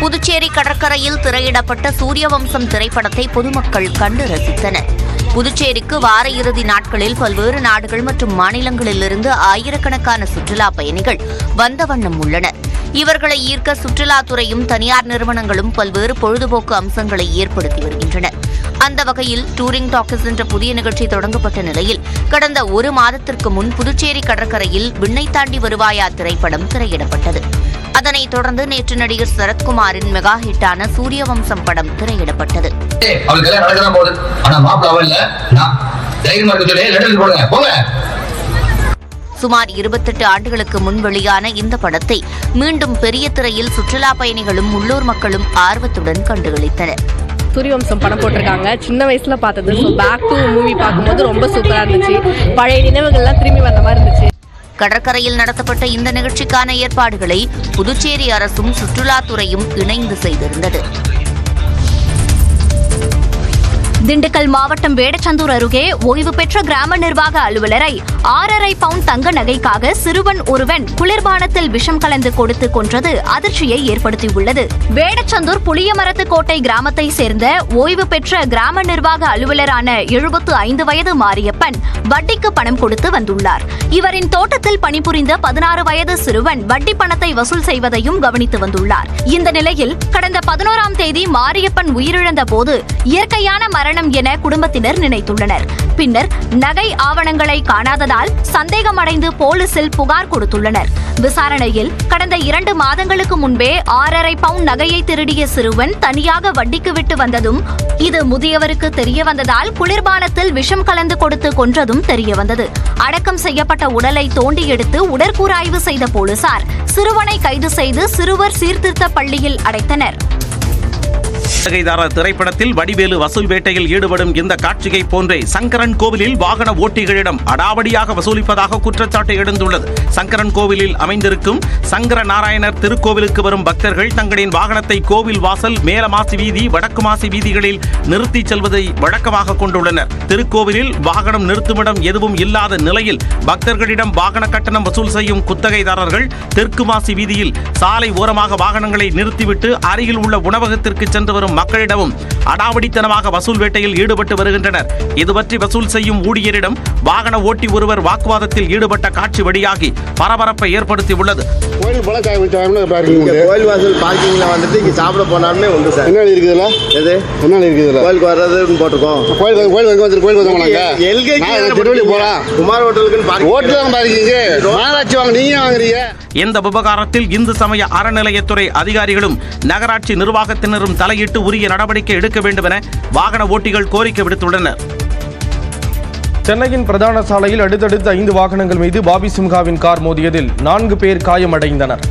புதுச்சேரி கடற்கரையில் திரையிடப்பட்ட சூரியவம்சம் திரைப்படத்தை பொதுமக்கள் கண்டு ரசித்தனர். புதுச்சேரிக்கு வார இறுதி நாட்களில் பல்வேறு நாடுகள் மற்றும் மாநிலங்களிலிருந்து ஆயிரக்கணக்கான சுற்றுலா பயணிகள் வந்த வண்ணம் உள்ளனர். இவர்களை ஈர்க்க சுற்றுலாத்துறையும் தனியார் நிறுவனங்களும் பல்வேறு பொழுதுபோக்கு அம்சங்களை ஏற்படுத்தி வருகின்றன. அந்த வகையில் டூரிங் டாக்கீஸ் என்ற புதிய நிகழ்ச்சி தொடங்கப்பட்ட நிலையில் கடந்த ஒரு மாதத்திற்கு முன் புதுச்சேரி கடற்கரையில் விண்ணை தாண்டி வருவாயா திரைப்படம் திரையிடப்பட்டது. அதனைத் தொடர்ந்து நேற்று நடிகர் சரத்குமாரின் மெகா ஹிட்டான சூரியவம்சம் படம் திரையிடப்பட்டது. சுமார் 28 ஆண்டுகளுக்கு முன் வெளியான இந்த படத்தை மீண்டும் பெரிய திரையில் சுற்றுலா பயணிகளும் உள்ளூர் மக்களும் ஆர்வத்துடன் கண்டுகளித்தனர். சூரியவம்சம் படம் போட்டிருக்காங்க. சின்ன வயசுல பார்த்தது. பேக் டு மூவி பார்க்கும்போது ரொம்ப சூப்பரா இருந்துச்சு. பழைய நினைவுகள்லாம் திரும்பி வந்த மாதிரி இருந்துச்சு. கடற்கரையில் நடத்தப்பட்ட இந்த நிகழ்ச்சிக்கான ஏற்பாடுகளை புதுச்சேரி அரசும் சுற்றுலாத்துறையும் இணைந்து செய்திருந்தது. திண்டுக்கல் மாவட்டம் வேடச்சந்தூர் அருகே ஓய்வு பெற்ற கிராம நிர்வாக அலுவலரை 6.5 பவுண்ட் தங்க நகைக்காக சிறுவன் ஒருவன் குளிர்பானத்தில் விஷம் கலந்து கொடுத்து கொன்றது அதிர்ச்சியை ஏற்படுத்தியுள்ளது. வேடச்சந்தூர் புளியமரத்து கோட்டை கிராமத்தை சேர்ந்த ஓய்வு பெற்ற கிராம நிர்வாக அலுவலரான 75 வயது மாரியப்பன் வட்டிக்கு பணம் கொடுத்து வந்துள்ளார். இவரின் தோட்டத்தில் பணிபுரிந்த 16 வயது சிறுவன் வட்டி பணத்தை வசூல் செய்வதையும் கவனித்து வந்துள்ளார். இந்த நிலையில் கடந்த 11ஆம் தேதி மாரியப்பன் உயிரிழந்த போது இயற்கையான மரணம் என குடும்பத்தினர் நினைத்துள்ளனர். பின்னர் நகை ஆவணங்களை காணாததால் சந்தேகமடைந்து போலீசில் புகார் கொடுத்துள்ளனர். விசாரணையில் கடந்த 2 மாதங்களுக்கு முன்பே 6.5 பவுண்ட் நகையை திருடிய சிறுவன் தனியாக வட்டிக்கு விட்டு வந்ததும் இது முதியவருக்கு தெரிய வந்ததால் குளிர்பானத்தில் விஷம் கலந்து கொடுத்து கொன்றதும் தெரிய வந்தது. அடக்கம் செய்யப்பட்ட உடலை தோண்டி எடுத்து உடற்கூறாய்வு செய்த போலீசார் சிறுவனை கைது செய்து சிறுவர் சீர்திருத்த பள்ளியில் அடைத்தனர். குத்தகைதாரர் திரைப்படத்தில் வடிவேலு வசூல் வேட்டையில் ஈடுபடும் இந்த காட்சியை போன்றே சங்கரன் கோவிலில் வாகன ஓட்டிகளிடம் அடாவடியாக வசூலிப்பதாக குற்றச்சாட்டு எழுந்துள்ளது. சங்கரன் கோவிலில் அமைந்திருக்கும் சங்கர நாராயணர் திருக்கோவிலுக்கு வரும் பக்தர்கள் தங்களின் வாகனத்தை கோவில் வாசல், மேலமாசி வீதி, வடக்கு மாசி வீதிகளில் நிறுத்தி செல்வதை வழக்கமாக கொண்டுள்ளனர். திருக்கோவிலில் வாகனம் நிறுத்துமிடம் எதுவும் இல்லாத நிலையில் பக்தர்களிடம் வாகன கட்டணம் வசூல் செய்யும் குத்தகைதாரர்கள் தெற்கு மாசி வீதியில் சாலை ஓரமாக வாகனங்களை நிறுத்திவிட்டு அருகில் உள்ள உணவகத்திற்கு சென்று வரும் மக்களிடமும் அடாவடித்தனமாக வசூல் வேட்டையில் ஈடுபட்டு வருகின்றனர். இதுபற்றி வசூல் செய்யும் ஊழியரிடம் வாகன ஓட்டி ஒருவர் வாக்குவாதத்தில் ஈடுபட்ட காட்சி வெளியாகி பரபரப்பை ஏற்படுத்தி உள்ளது. கோயில் வாசல் பார்க்கிங்ல வந்துட்டு இங்க சாப்பிட போனாலுமே உண்டு சார். என்ன இருக்குதுல? எது என்ன இருக்குதுல? கோயிலுக்கு வர்றதுன்னு போட்டுருக்கோம். கோயிலுக்கு போலாம். குமார் ஹோட்டலுக்கு ஹோட்டல் பார்க்கிங்க மாநகராட்சி வாங்க, நீங்க வாங்குறீங்க. இந்த விவகாரத்தில் இந்து சமய அறநிலையத்துறை அதிகாரிகளும் நகராட்சி நிர்வாகத்தினரும் தலையிட்டு உரிய நடவடிக்கை எடுக்க வேண்டும் என வாகன ஓட்டிகள் கோரிக்கை விடுத்துள்ளனர். சென்னையின் பிரதான சாலையில் அடுத்தடுத்து 5 வாகனங்கள் மீது பாபி சிம்ஹாவின் கார் மோதியதில் 4 பேர் காயமடைந்தனர்.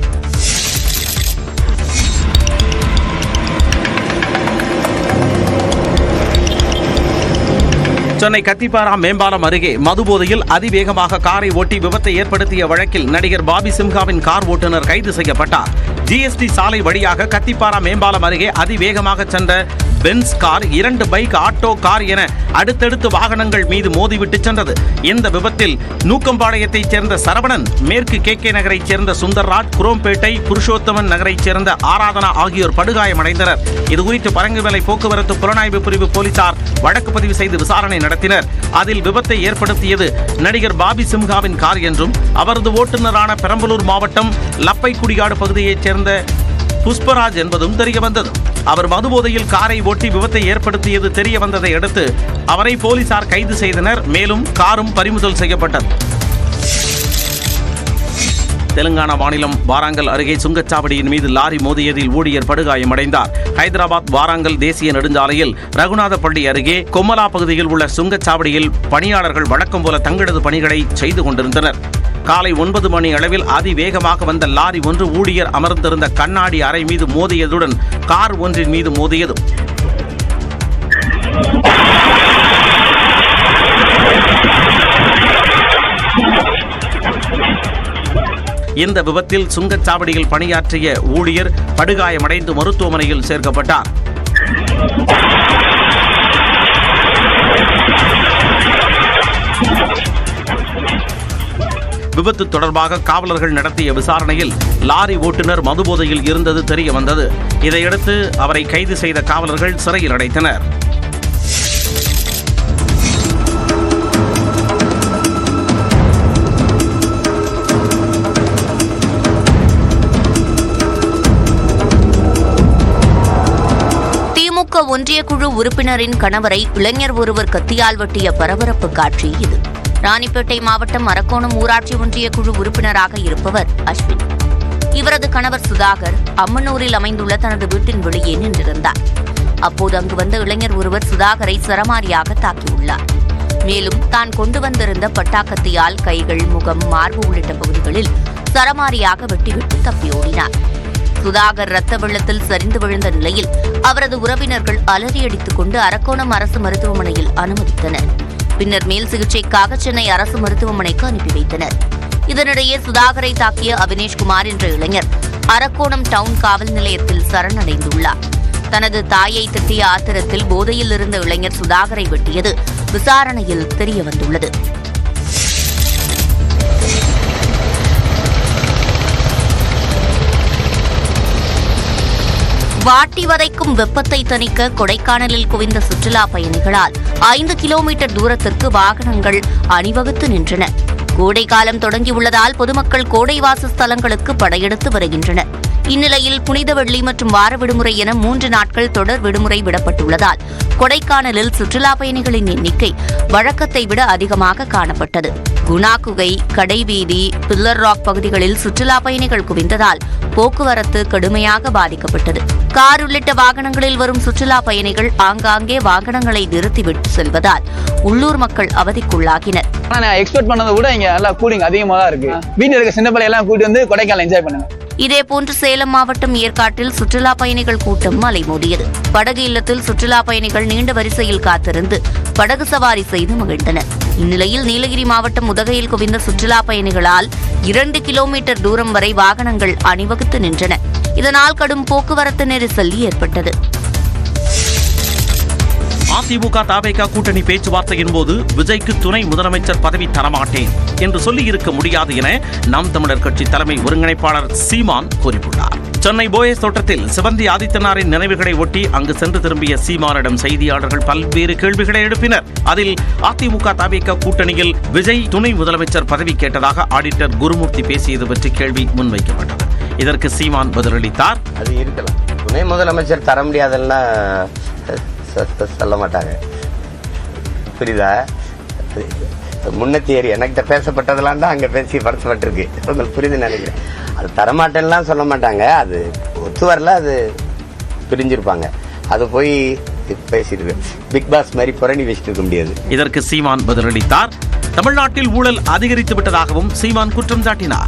சென்னை கத்திப்பாரா மேம்பாலம் அருகே மதுபோதையில் அதிவேகமாக காரை ஓட்டி விபத்தை ஏற்படுத்திய வழக்கில் நடிகர் பாபி சிம்ஹாவின் கார் ஓட்டுநர் கைது செய்யப்பட்டார். ஜிஎஸ்டி சாலை வழியாக கத்திப்பாரா மேம்பாலம் அருகே அதிவேகமாக சென்ற Benz car 2 bike, auto, car என அடுத்தடுத்து வாகனங்கள் மீது மோதிவிட்டு சென்றது. இந்த விபத்தில் நூக்கம்பாளையத்தைச் சேர்ந்த சரவணன், மேற்கு KK நகரைச் சேர்ந்த சுந்தர்ராஜ், குரோம்பேட்டை புருஷோத்தமன் நகரைச் சேர்ந்த ஆராதனா ஆகியோர் படுகாயமடைந்தனர். இதுகுறித்து பரங்குமலை போக்குவரத்து புலனாய்வு பிரிவு போலீசார் வழக்கு பதிவு செய்து விசாரணை நடத்தினர். அதில் விபத்தை ஏற்படுத்தியது நடிகர் பாபி சிம்ஹாவின் கார் என்றும் அவரது ஓட்டுநரான பெரம்பலூர் மாவட்டம் லப்பைக்குடியாடு பகுதியைச் சேர்ந்த புஷ்பராஜ் என்பதும் தெரியவந்தது. அவர் மதுபோதையில் காரை ஓட்டி விபத்தை ஏற்படுத்தியது தெரிய வந்ததை அடுத்து அவரை போலீசார் கைது செய்தனர். மேலும் காரும் பறிமுதல் செய்யப்பட்டது. தெலுங்கானா மாநிலம் வாராங்கல் அருகே சுங்கச்சாவடியின் மீது லாரி மோதியதில் ஊழியர் படுகாயமடைந்தார். ஹைதராபாத் வாராங்கல் தேசிய நெடுஞ்சாலையில் ரகுநாதப்பள்ளி அருகே கொம்மலா பகுதியில் உள்ள சுங்கச்சாவடியில் பணியாளர்கள் வழக்கம் போல தங்களது பணிகளை செய்து கொண்டிருந்தனர். காலை 9 மணி அளவில் அதிவேகமாக வந்த லாரி ஒன்று ஊழியர் அமர்ந்திருந்த கண்ணாடி அறை மீது மோதியதுடன் கார் ஒன்றின் மீது மோதியது. இந்த விபத்தில் சுங்கச்சாவடியில் பணியாற்றிய ஊழியர் படுகாயமடைந்து மருத்துவமனையில் சேர்க்கப்பட்டார். விபத்து தொடர்பாக காவலர்கள் நடத்திய விசாரணையில் லாரி ஓட்டுநர் மதுபோதையில் இருந்தது தெரிய வந்தது. இதையடுத்து அவரை கைது செய்த காவலர்கள் சிறையில் அடைத்தனர். திமுக ஒன்றிய குழு உறுப்பினரின் கணவரை இளைஞர் ஒருவர் கத்தியால் வெட்டிய பரபரப்பு காட்சி இது. ராணிப்பேட்டை மாவட்டம் அரக்கோணம் ஊராட்சி ஒன்றிய குழு உறுப்பினராக இருப்பவர் அஸ்வின். இவரது கணவர் சுதாகர் அம்மனூரில் அமைந்துள்ள தனது வீட்டின் வெளியே நின்றிருந்தார். அப்போது அங்கு வந்த இளைஞர் ஒருவர் சுதாகரை சரமாரியாக தாக்கியுள்ளார். மேலும் தான் கொண்டு வந்திருந்த பட்டாக்கத்தியால் கைகள், முகம், மார்பு உள்ளிட்ட பகுதிகளில் சரமாரியாக வெட்டிவிட்டு தப்பியோடினார். சுதாகர் ரத்த வெள்ளத்தில் சரிந்து விழுந்த நிலையில் அவரது உறவினர்கள் அலறியடித்துக் கொண்டு அரக்கோணம் அரசு மருத்துவமனையில் அனுமதித்தனர். பின்னர் மேல் சிகிச்சைக்காக சென்னை அரசு மருத்துவமனைக்கு அனுப்பி வைத்தனர். இதனிடையே சுதாகரை தாக்கிய அவினேஷ்குமார் என்ற இளைஞர் அரக்கோணம் டவுன் காவல் நிலையத்தில் சரணடைந்துள்ளார். தனது தாயை திட்டிய ஆத்திரத்தில் போதையில் இருந்த இளைஞர் சுதாகரை வெட்டியது விசாரணையில் தெரியவந்துள்ளது. வாட்டி வதைக்கும் வெப்பத்தை தணிக்க கொடைக்கானலில் குவிந்த சுற்றுலா பயணிகளால் 5 கிலோமீட்டர் தூரத்திற்கு வாகனங்கள் அணிவகுத்து நின்றன. கோடை காலம் தொடங்கியுள்ளதால் பொதுமக்கள் கோடை வாசஸ்தலங்களுக்கு படையெடுத்து வருகின்றனர். இந்நிலையில் புனித வெள்ளி மற்றும் வார விடுமுறை என 3 நாட்கள் தொடர் விடுமுறை விடப்பட்டுள்ளதால் கொடைக்கானலில் சுற்றுலா பயணிகளின் எண்ணிக்கை வழக்கத்தை விட அதிகமாக காணப்பட்டது. குணா குகை, கடைவீதி, பில்லர் ராக் பகுதிகளில் சுற்றுலா பயணிகள் குவிந்ததால் போக்குவரத்து கடுமையாக பாதிக்கப்பட்டது. கார் உள்ளிட்ட வாகனங்களில் வரும் சுற்றுலா பயணிகள் ஆங்காங்கே வாகனங்களை நிறுத்திவிட்டு செல்வதால் உள்ளூர் மக்கள் அவதிக்குள்ளாகினர். எக்ஸ்பெக்ட் பண்ணதை விட இங்க நல்லா கூலிங் அதிகமாக தான் இருக்கு. வீட்டில் இருக்க சின்ன பிள்ளையெல்லாம் கூட்டி வந்து கொடைக்கானல் என்ஜாய் பண்ணுங்க. இதேபோன்று சேலம் மாவட்டம் ஏற்காட்டில் சுற்றுலா பயணிகள் கூட்டம் அலைமோதியது. படகு இல்லத்தில் சுற்றுலா பயணிகள் நீண்ட வரிசையில் காத்திருந்து படகு சவாரி செய்து மகிழ்ந்தனர். இந்நிலையில் நீலகிரி மாவட்டம் உதகையில் குவிந்த சுற்றுலா பயணிகளால் 2 கிலோமீட்டர் தூரம் வரை வாகனங்கள் அணிவகுத்து நின்றன. இதனால் கடும் போக்குவரத்து நெரிசல் ஏற்பட்டது. அதிமுக தவேக கூட்டணி பேச்சுவார்த்தையின் போது விஜய்க்கு துணை முதலமைச்சர் பதவி தரமாட்டேன் என்று சொல்லியிருக்க முடியாது என நாம் தமிழர் கட்சி தலைமை ஒருங்கிணைப்பாளர் சீமான் கூறியுள்ளார். சென்னை போயஸ் தோட்டத்தில் சிவந்தி ஆதித்தனாரின் நினைவுகளை ஒட்டி அங்கு சென்று திரும்பிய சீமானிடம் செய்தியாளர்கள் பல்வேறு கேள்விகளை எழுப்பினர். அதில் அதிமுக தவேக கூட்டணியில் விஜய் துணை முதலமைச்சர் பதவி கேட்டதாக ஆடிட்டர் குருமூர்த்தி பேசியது பற்றி கேள்வி முன்வைக்கப்பட்டது. இதற்கு சீமான் பதிலளித்தார். அது இருக்கலாம், துணை முதலமைச்சர் தர முடியாதுன்னா சொல்ல மாட்டாங்க, புரியுதா? முன்னேறி எனக்கிட்ட பேசப்பட்டதெல்லாம் தான் அங்கே பேசி படுத்தப்பட்டிருக்கு. உங்களுக்கு புரியுது நினைக்கிறேன். அது தரமாட்டேன்லாம் சொல்ல மாட்டாங்க, அது ஒத்து வரல, அது பிரிஞ்சிருப்பாங்க. அது போய் பேசிட்டு பிக் பாஸ் மாதிரி புரணி வச்சுட்டு இருக்க முடியாது. இதற்கு சீமான் பதிலளித்தார். தமிழ்நாட்டில் ஊழல் அதிகரித்து விட்டதாகவும் சீமான் குற்றம் சாட்டினார்.